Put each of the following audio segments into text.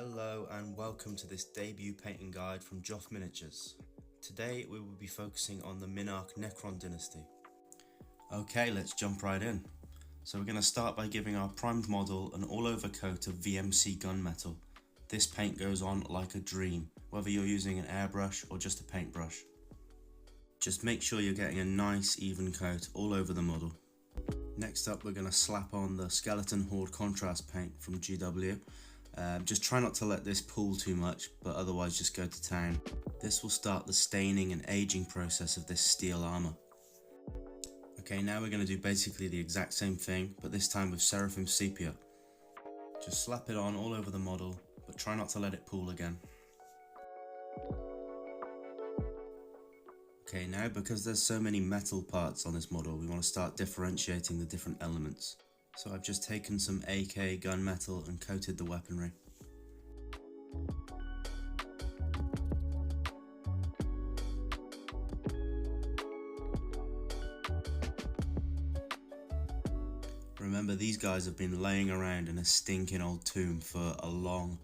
Hello and welcome to this debut painting guide from joffminiatures. Today we will be focusing on the Mynnarkh Necron Dynasty. Okay, let's jump right in. So we're going to start by giving our primed model an all-over coat of VMC gunmetal. This paint goes on like a dream, whether you're using an airbrush or just a paintbrush. Just make sure you're getting a nice even coat all over the model. Next up, we're going to slap on the Skeleton Horde contrast paint from GW. Just try not to let this pool too much, but otherwise just go to town. This will start the staining and aging process of this steel armor. Okay, now we're going to do basically the exact same thing, but this time with Seraphim Sepia. Just slap it on all over the model, but try not to let it pool again. Okay, now because there's so many metal parts on this model, we want to start differentiating the different elements. So I've just taken some AK gunmetal and coated the weaponry. Remember, these guys have been laying around in a stinking old tomb for a long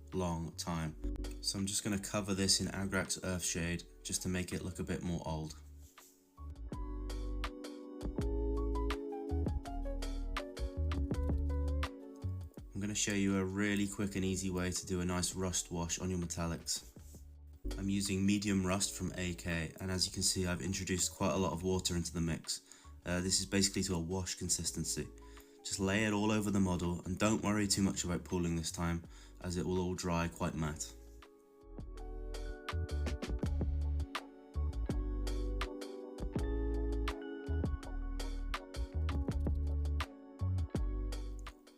time. So I'm just going to cover this in Agrax Earthshade just to make it look a bit more old. I'm going to show you a really quick and easy way to do a nice rust wash on your metallics. I'm using medium rust from AK, and as you can see I've introduced quite a lot of water into the mix. This is basically to a wash consistency. Just lay it all over the model and don't worry too much about pooling this time, as it will all dry quite matte.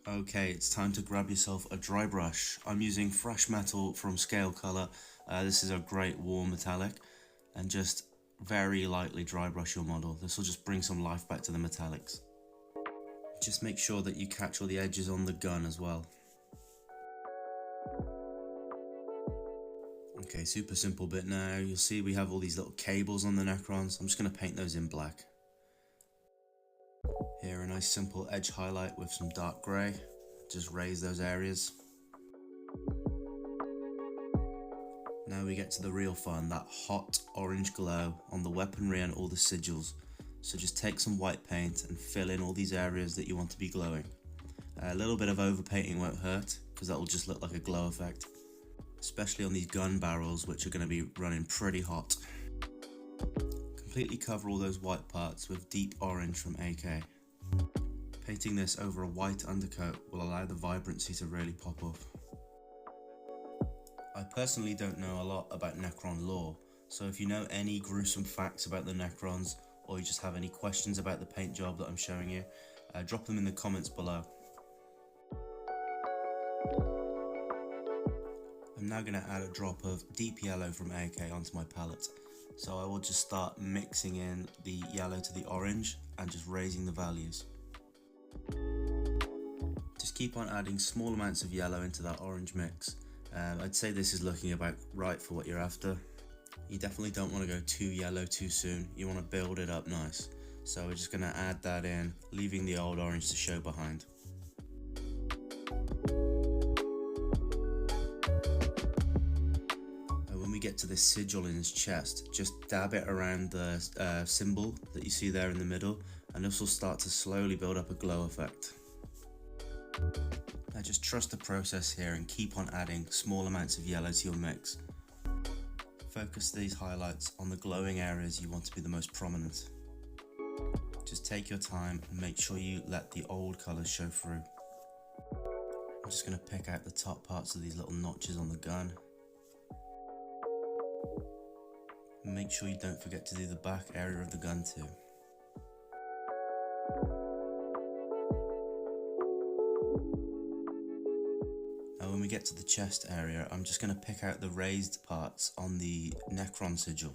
Okay, it's time to grab yourself a dry brush. I'm using Fresh Metal from Scale Colour. This is a great warm metallic, and just very lightly dry brush your model. This will just bring some life back to the metallics. Just make sure that you catch all the edges on the gun as well. Okay, super simple bit now. You'll see we have all these little cables on the Necrons. I'm just going to paint those in black. Here, a nice simple edge highlight with some dark grey. Just raise those areas. Now we get to the real fun, that hot orange glow on the weaponry and all the sigils. So just take some white paint and fill in all these areas that you want to be glowing. A little bit of overpainting won't hurt, because that will just look like a glow effect. Especially on these gun barrels, which are going to be running pretty hot. Completely cover all those white parts with deep orange from AK. Painting this over a white undercoat will allow the vibrancy to really pop off. I personally don't know a lot about Necron lore, so if you know any gruesome facts about the Necrons, or you just have any questions about the paint job that I'm showing you, drop them in the comments below. I'm now going to add a drop of deep yellow from AK onto my palette. So I will just start mixing in the yellow to the orange and just raising the values. Just keep on adding small amounts of yellow into that orange mix. I'd say this is looking about right for what you're after. You definitely don't want to go too yellow too soon. You want to build it up nice. So we're just going to add that in, leaving the old orange to show behind. When we get to this sigil in his chest, just dab it around the symbol that you see there in the middle, and this will start to slowly build up a glow effect. Now just trust the process here and keep on adding small amounts of yellow to your mix. Focus these highlights on the glowing areas you want to be the most prominent. Just take your time and make sure you let the old colours show through. I'm just going to pick out the top parts of these little notches on the gun. Make sure you don't forget to do the back area of the gun too. Now when we get to the chest area, I'm just going to pick out the raised parts on the Necron sigil.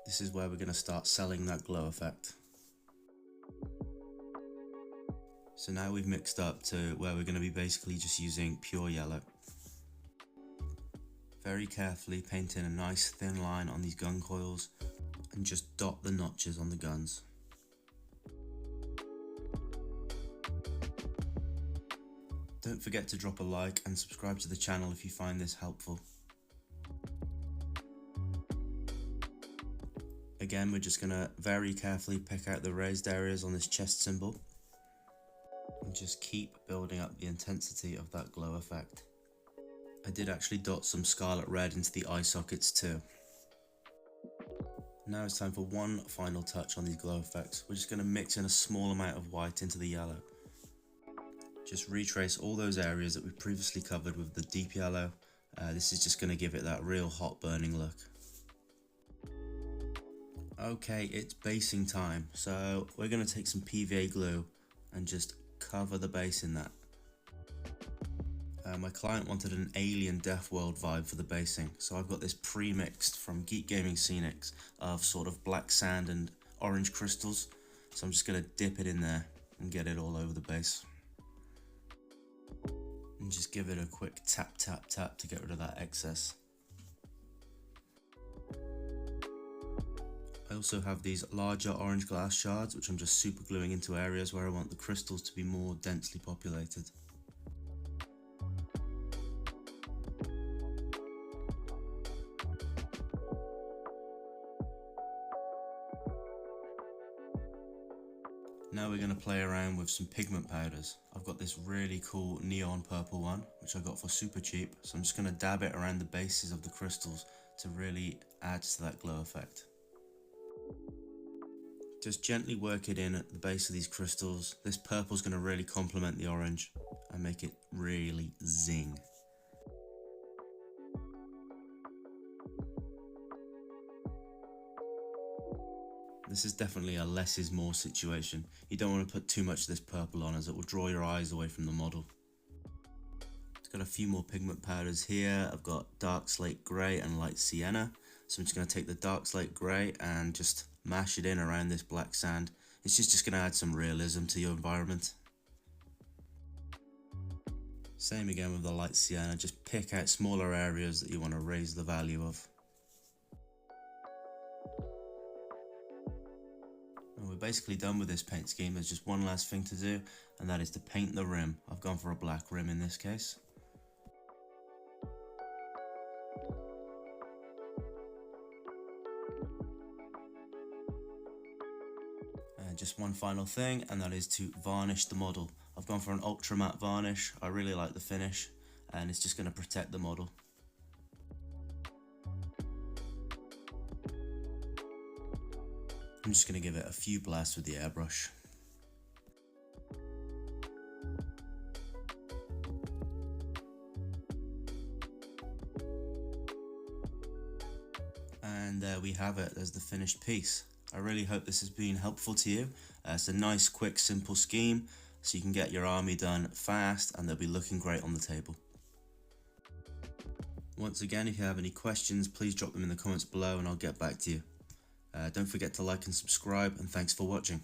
This is where we're going to start selling that glow effect. So now we've mixed up to where we're going to be basically just using pure yellow. Very carefully paint in a nice thin line on these gun coils and just dot the notches on the guns. Don't forget to drop a like and subscribe to the channel if you find this helpful. Again, we're just going to very carefully pick out the raised areas on this chest symbol and just keep building up the intensity of that glow effect. I did actually dot some scarlet red into the eye sockets too. Now it's time for one final touch on these glow effects. We're just going to mix in a small amount of white into the yellow. Just retrace all those areas that we previously covered with the deep yellow. This is just going to give it that real hot burning look. Okay, it's basing time, so we're going to take some PVA glue and just cover the base in that. My client wanted an alien Death World vibe for the basing, so I've got this pre-mixed from Geek Gaming Scenics of sort of black sand and orange crystals, so I'm just going to dip it in there and get it all over the base. And just give it a quick tap tap tap to get rid of that excess. I also have these larger orange glass shards which I'm just super gluing into areas where I want the crystals to be more densely populated. Now we're going to play around with some pigment powders. I've got this really cool neon purple one, which I got for super cheap, so I'm just going to dab it around the bases of the crystals to really add to that glow effect. Just gently work it in at the base of these crystals. This purple is going to really complement the orange and make it really zing. This is definitely a less is more situation. You don't want to put too much of this purple on as it will draw your eyes away from the model. I've got a few more pigment powders here. I've got dark slate grey and light sienna. So I'm just going to take the dark slate grey and just mash it in around this black sand. It's just going to add some realism to your environment. Same again with the light sienna, just pick out smaller areas that you want to raise the value of. And we're basically done with this paint scheme. There's just one last thing to do, and that is to paint the rim. I've gone for a black rim in this case. And just one final thing, and that is to varnish the model. I've gone for an ultra matte varnish. I really like the finish, and it's just going to protect the model. I'm just going to give it a few blasts with the airbrush. And there we have it, there's the finished piece. I really hope this has been helpful to you. It's a nice, quick, simple scheme, so you can get your army done fast and they'll be looking great on the table. Once again, if you have any questions, please drop them in the comments below and I'll get back to you. Don't forget to like and subscribe, and thanks for watching.